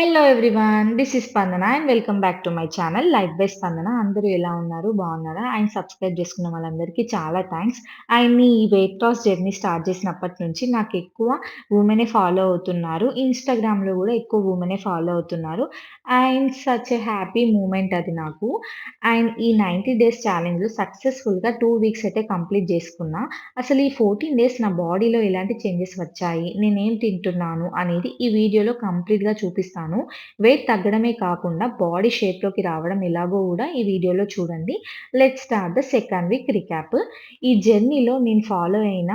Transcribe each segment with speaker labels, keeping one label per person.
Speaker 1: Hello everyone. This is స్పందన and welcome back to my channel life by స్పందన. అందరూ ఎలా ఉన్నారు? బాగున్నారా? అండ్ సబ్స్క్రైబ్ చేసుకున్న వాళ్ళందరికీ చాలా థాంక్స్. అండ్ ఈ వెయిట్ లాస్ జర్నీ స్టార్ట్ చేసినప్పటి నుంచి నాకెక్కువ వుమెనే ఫాలో అవుతున్నారు. ఇన్‌స్టాగ్రామ్‌లో గూడా ఎక్కువ వుమెనే ఫాలో అవుతున్నారు. And such a happy moment అది నాకు. అండ్ ఈ 90 డేస్ ఛాలెంజ్ సక్సెస్‌ఫుల్‌గా 2 వీక్స్ అయితే కంప్లీట్ చేసుకున్నా. అసలు ఈ 14 డేస్ నా బాడీలో ఎలాంటి చేంజెస్ వచ్చాయి? నేనేం తింటున్నాను? అనేది ఈ వీడియోలో కంప్లీట్‌గా చూపిస్తాను. వెయిట్ తగ్గడమే కాకుండా బాడీ షేప్‌లోకి రావడం ఎలాగో గూడా ఈ వీడియోలో చూడండి. Let's start the second week recap. ఈ జర్నీలో నేను ఫాలో అయిన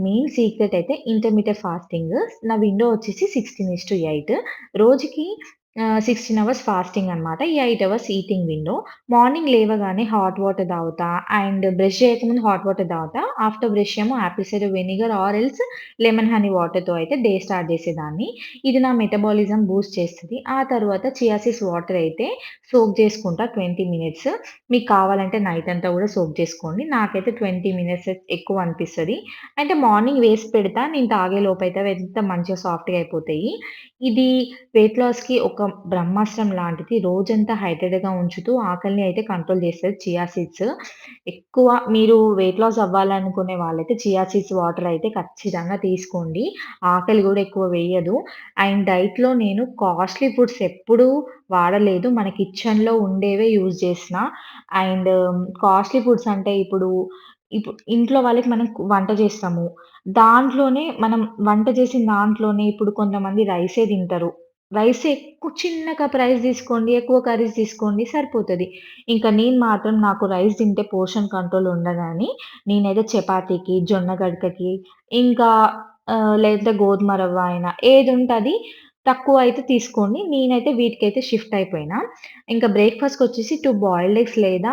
Speaker 1: మెయిన్ సీక్రెట్ అయితే ఇంటర్మిటెంట్ ఫాస్టింగ్. నా విండో వచ్చేసి 16:8 రోజుకి 16 అవర్స్ ఫాస్టింగ్ అన్నమాట. ఈ 8 అవర్స్ ఈటింగ్ విండో. మార్నింగ్ లేవగానే హాట్ వాటర్ తాగుతా. అండ్ బ్రష్ చేయకముందు హాట్ వాటర్ తాగుతా. ఆఫ్టర్ బ్రష్ ఏమో Apple cider vinegar or else lemon honey వాటర్‌తో అయితే డే స్టార్ట్ చేసేదాన్ని. ఇది నా మెటబాలిజం బూస్ట్ చేస్తది. ఆ తర్వాత చియా సీడ్స్ వాటర్ అయితే సోక్ చేసుకుంటా 20 మినిట్స్. మీకు కావాలంటే నైట్ అంతా కూడా సోక్ చేసుకోండి. నాకైతే 20 మినిట్స్ ఎక్కువ అనిపిస్తది. అంటే మార్నింగ్ వేసి పెడతా. నేను తాగే లోపైతే అవి ఎంత మంచిగా సాఫ్ట్‌గా అయిపోతాయి. ఇది వెయిట్ లాస్‌కి ఒక బ్రహ్మాస్త్రం లాంటిది. రోజంతా హైడ్రేటెడ్‌గా ఉంచుతూ ఆకలిని అయితే కంట్రోల్ చేస్తది చియా సీడ్స్. ఎక్కువ మీరు వెయిట్ లాస్ అవ్వాలనుకునే వాళ్ళైతే చియా సీడ్స్ వాటర్ అయితే ఖచ్చితంగా తీసుకోండి. ఆకలి గూడా ఎక్కువ వేయదు. అండ్ డైట్‌లో నేను కాస్ట్‌లీ ఫుడ్స్ ఎప్పుడూ వాడలేదు. మన కిచెన్‌లో ఉండేవే యూజ్ చేసిన. అండ్ కాస్ట్‌లీ ఫుడ్స్ అంటే ఇప్పుడు ఇంట్లో వాళ్ళకి మనం వంట చేస్తాము. దాంట్లోనే మనం వంట చేసిన దాంట్లోనే ఇప్పుడు కొంతమంది రైసే తింటరు. రైసే చిన్న కప్ రైస్ తీసుకోండి. ఎక్కువ కర్రీస్ తీసుకోండి సరిపోతది. ఇంక నేను మాత్రం నాకు రైస్ తింటే పోర్షన్ కంట్రోల్ ఉండదని నేనైతే చపాతీకి, జొన్న గడకకి ఇంకా లేదంటే గోధుమ రవ్వ అయినా ఏదుంటే అది తక్కువైతే తీసుకోండి. నేనైతే వీటికైతే షిఫ్ట్ అయిపోయినా. ఇంకా బ్రేక్‌ఫాస్ట్‌కొచ్చేసి 2 బాయిల్డ్ ఎగ్స్ లేదా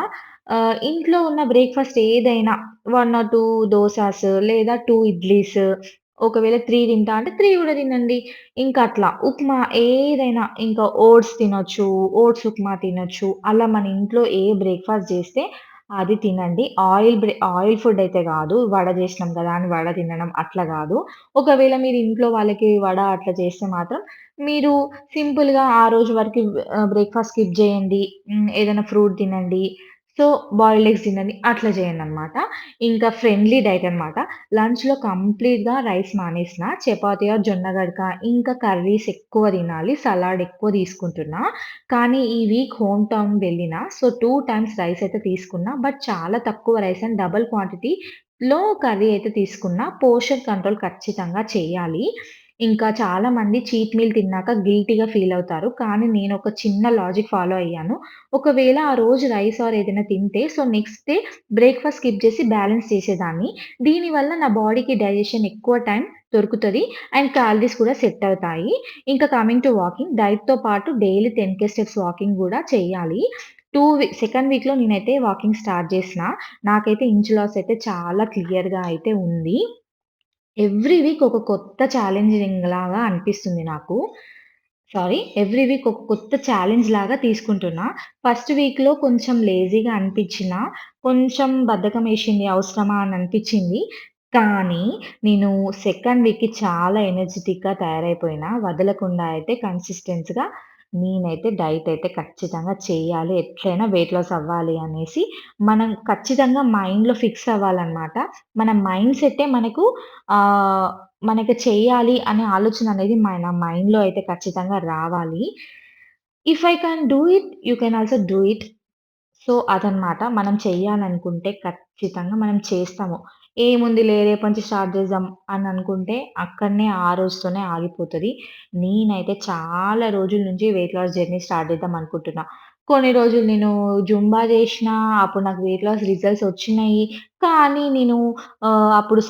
Speaker 1: ఇంట్లో ఉన్న బ్రేక్‌ఫాస్ట్ ఏదైనా 1 ఆర్ 2 దోసాస్ లేదా 2 ఇడ్లీస్ ఒకవేళ 3 తింటా అంటే 3 గూడా తినండి. ఇంకా అట్లా ఉప్మా ఏదైనా ఇంకా ఓట్స్ తినొచ్చు. ఓట్స్ ఉప్మా తినొచ్చు. అలా మన ఇంట్లో ఏ బ్రేక్‌ఫాస్ట్ చేస్తే అది తినండి. ఆయిల్ ఫుడ్ అయితే గాదు. వడ జేసినాం గదా! అని వడ తినడం అట్లా గాదు. ఒకవేళ మీరు ఇంట్లో వాళ్ళకి వడ అట్లా చేస్తే మాత్రం మీరు సింపుల్‌గా ఆ రోజు వరకి బ్రేక్‌ఫాస్ట్ స్కిప్ జేయండి. ఏదైనా ఫ్రూట్ తినండి. సో, బాయిల్డ్ ఎగ్స్ తినండి. అట్లా చేయండనమాట. ఇంకా ఫ్రెండ్లీ డైట్ అనమాట. లంచ్‌లో కంప్లీట్‌గా రైస్ మానేసిన. చపాతీ ఆర్ జొన్న గడక, ఇంకా కర్రీస్ ఎక్కువ తినాలి. సలాడ్ ఎక్కువ తీసుకుంటున్నా. కానీ ఈ వీక్ హోమ్ టౌన్ వెళ్ళిన. సో, 2 టైమ్స్ రైస్ అయితే తీసుకున్నా. బట్ చాలా తక్కువ రైస్ అండ్ డబుల్ క్వాంటిటీలో కర్రీ అయితే తీసుకున్నా. పోర్షన్ కంట్రోల్ ఖచ్చితంగా చేయాలి. ఇంకా చాలామంది చీట్ మీల్ తిన్నాక గిల్టీ‌గా ఫీల్ అవుతారు. కానీ నేను ఒక చిన్న లాజిక్ ఫాలో అయ్యాను. ఒకవేళ ఆ రోజు రైస్ ఆర్ ఏదైనా తింటే so, next day breakfast skip చేసి బ్యాలెన్స్ చేసేదాన్ని. దీనివల్ల నా బాడీకి డైజెషన్ ఎక్కువ టైం దొరుకుతది. అండ్ క్యాలరీస్ కూడా సెట్ అవుతాయి. ఇంకా కమింగ్ టు వాకింగ్ డైట్‌తో పాటు డైలీ 10 స్టెప్స్ వాకింగ్ గూడా చేయాలి. సెకండ్ వీక్‌లో నేనైతే వాకింగ్ స్టార్ట్ చేసిన. నాకైతే ఇంచ్ లాస్ అయితే చాలా క్లియర్‌గా అయితే ఉంది. ఎవ్రీ వీక్ ఒక కొత్త ఛాలెంజింగ్ లాగా అనిపిస్తుంది నాకు. ఎవ్రీ వీక్ ఒక కొత్త ఛాలెంజ్ లాగా తీసుకుంటున్నా. ఫస్ట్ వీక్‌లో కొంచెం లేజీగా అనిపించినా, కొంచెం బద్ధకమేసింది అవసరమా అని అనిపించింది. కానీ నేను సెకండ్ వీక్‌కి చాలా ఎనర్జిటిక్‌గా తయారైపోయినా. వదలకుండా అయితే కన్సిస్టెన్స్‌గా నేనైతే డైట్ అయితే ఖచ్చితంగా చేయాలి. ఎట్లైనా వెయిట్ లాస్ అవ్వాలి అనేసి మనం ఖచ్చితంగా మైండ్‌లో ఫిక్స్ అవ్వాలన్నమాట. మన మైండ్ సెట్టే ఆహ్, మనకి చెయ్యాలి అనే ఆలోచన అనేది మన మైండ్‌లో అయితే ఖచ్చితంగా రావాలి. If I can do it, you can also do it. So, అదనమాట. మనం చెయ్యాలనుకుంటే ఖచ్చితంగా మనం చేస్తాము. ఏముందిలే రేపటి నుంచి స్టార్ట్ చేద్దాం అని అనుకుంటే అక్కడనే ఆ రోజుతోనే ఆగిపోతది. నేనైతే చాలా రోజుల నుంచి వెయిట్ లాస్ జర్నీ స్టార్ట్ చేద్దాం అనుకుంటున్నా. కొన్ని రోజులు నేను జుంబా చేషినా, అప్పుడు నాకు వెయిట్ లాస్ రిజల్ట్స్ వచ్చినాయి. కానీ నేను అప్పుడు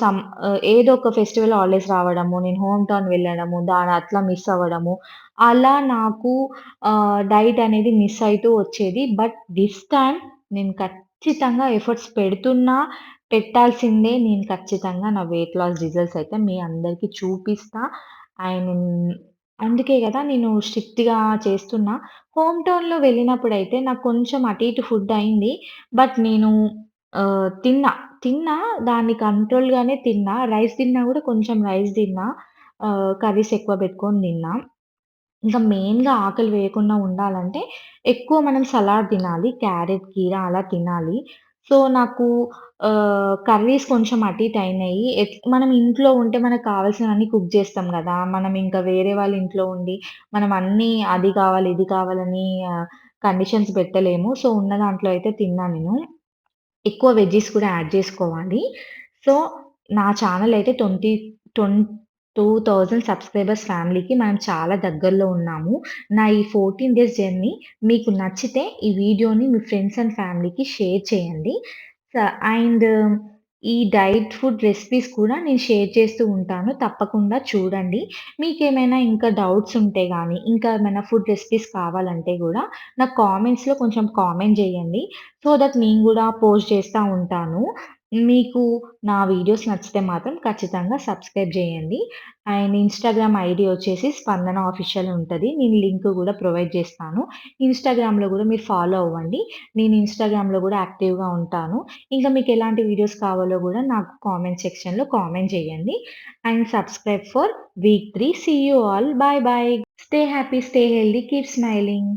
Speaker 1: ఏదో ఒక ఫెస్టివల్ హాలిడేస్ రావడము, నేను హోమ్ టౌన్ వెళ్ళడము, అట్లా మిస్ అవ్వడము. అలా నాకు డైట్ అనేది మిస్ అయితూ వచ్చేది. బట్ దిస్ టైమ్ నేను ఖచ్చితంగా ఎఫర్ట్స్ పెడుతున్నా, పెట్టాల్సిందే. నేను ఖచ్చితంగా నా వెయిట్ లాస్ రిజల్ట్స్ అయితే మీ అందరికి చూపిస్తా. అండ్ అందుకే గదా! నేను స్ట్రిక్ట్‌గా చేస్తున్నా. హోమ్ టౌన్‌లో వెళ్ళినప్పుడైతే నాకు కొంచెం అటు ఇటు ఫుడ్ అయింది. బట్ నేను తిన్నా. తిన్నా దాన్ని కంట్రోల్‌గానే తిన్నా. రైస్ తిన్నా గూడా కొంచెం రైస్ తిన్నా. కర్రీస్ ఎక్కువ పెట్టుకొని తిన్నా. ఇంకా మెయిన్‌గా ఆకలి వేయకుండా ఉండాలంటే, ఎక్కువ మనం సలాడ్ తినాలి. క్యారెట్, కీర అలా తినాలి. సో, నాకు కర్రీస్ కొంచెం అటు ఇటు అయినాయి. మనం ఇంట్లో ఉంటే మనకు కావాల్సినవన్నీ కుక్ జేస్తాం గదా! మనం ఇంకా వేరే వాళ్ళ ఇంట్లో ఉండి, మనం అన్నీ అది కావాలి, ఇది కావాలని కండిషన్స్ పెట్టలేము. సో, ఉన్న దాంట్లో అయితే తిన్నా నేను. ఎక్కువ వెజ్జీస్ కూడా యాడ్ జేసుకోవాలి. సో, నా ఛానెల్ అయితే 22,000 సబ్స్క్రైబర్స్ ఫ్యామిలీకి మనం చాలా దగ్గరలో ఉన్నాము. నా ఈ 14 డేస్ జర్నీ మీకు నచ్చితే ఈ వీడియోని మీ ఫ్రెండ్స్ అండ్ ఫ్యామిలీకి షేర్ చేయండి. స అండ్ ఈ డైట్ ఫుడ్ రెసిపీస్ కూడా నేను షేర్ చేస్తూ ఉంటాను. తప్పకుండా చూడండి. మీకేమైనా ఇంకా డౌట్స్ ఉంటే గాని, ఇంకా ఏమైనా ఫుడ్ రెసిపీస్ కావాలంటే గూడా నాకు కామెంట్స్‌లో కొంచెం కామెంట్ జేయండి. సో దట్ నేను గూడా పోస్ట్ చేస్తా ఉంటాను. మీకు నా వీడియోస్ నచ్చితే మాత్రం ఖచ్చితంగా సబ్స్క్రైబ్ జేయండి. అండ్ ఇన్‌స్టాగ్రామ్ ఐడీ వచ్చేసి స్పందన ఆఫీషియల్ ఉంటది. నేను లింక్ గూడా ప్రొవైడ్ జేస్తాను. ఇన్‌స్టాగ్రామ్‌లో గూడా మీరు ఫాలో అవ్వండి. నేను ఇన్‌స్టాగ్రామ్‌లో గూడా యాక్టివ్‌గా ఉంటాను. ఇంకా మీకెలాంటి వీడియోస్ కావాలో గూడా నాకు కామెంట్ సెక్షన్‌లో కామెంట్ చేయండి. And subscribe for week 3. See you all. Bye bye. Stay happy, stay healthy, keep smiling.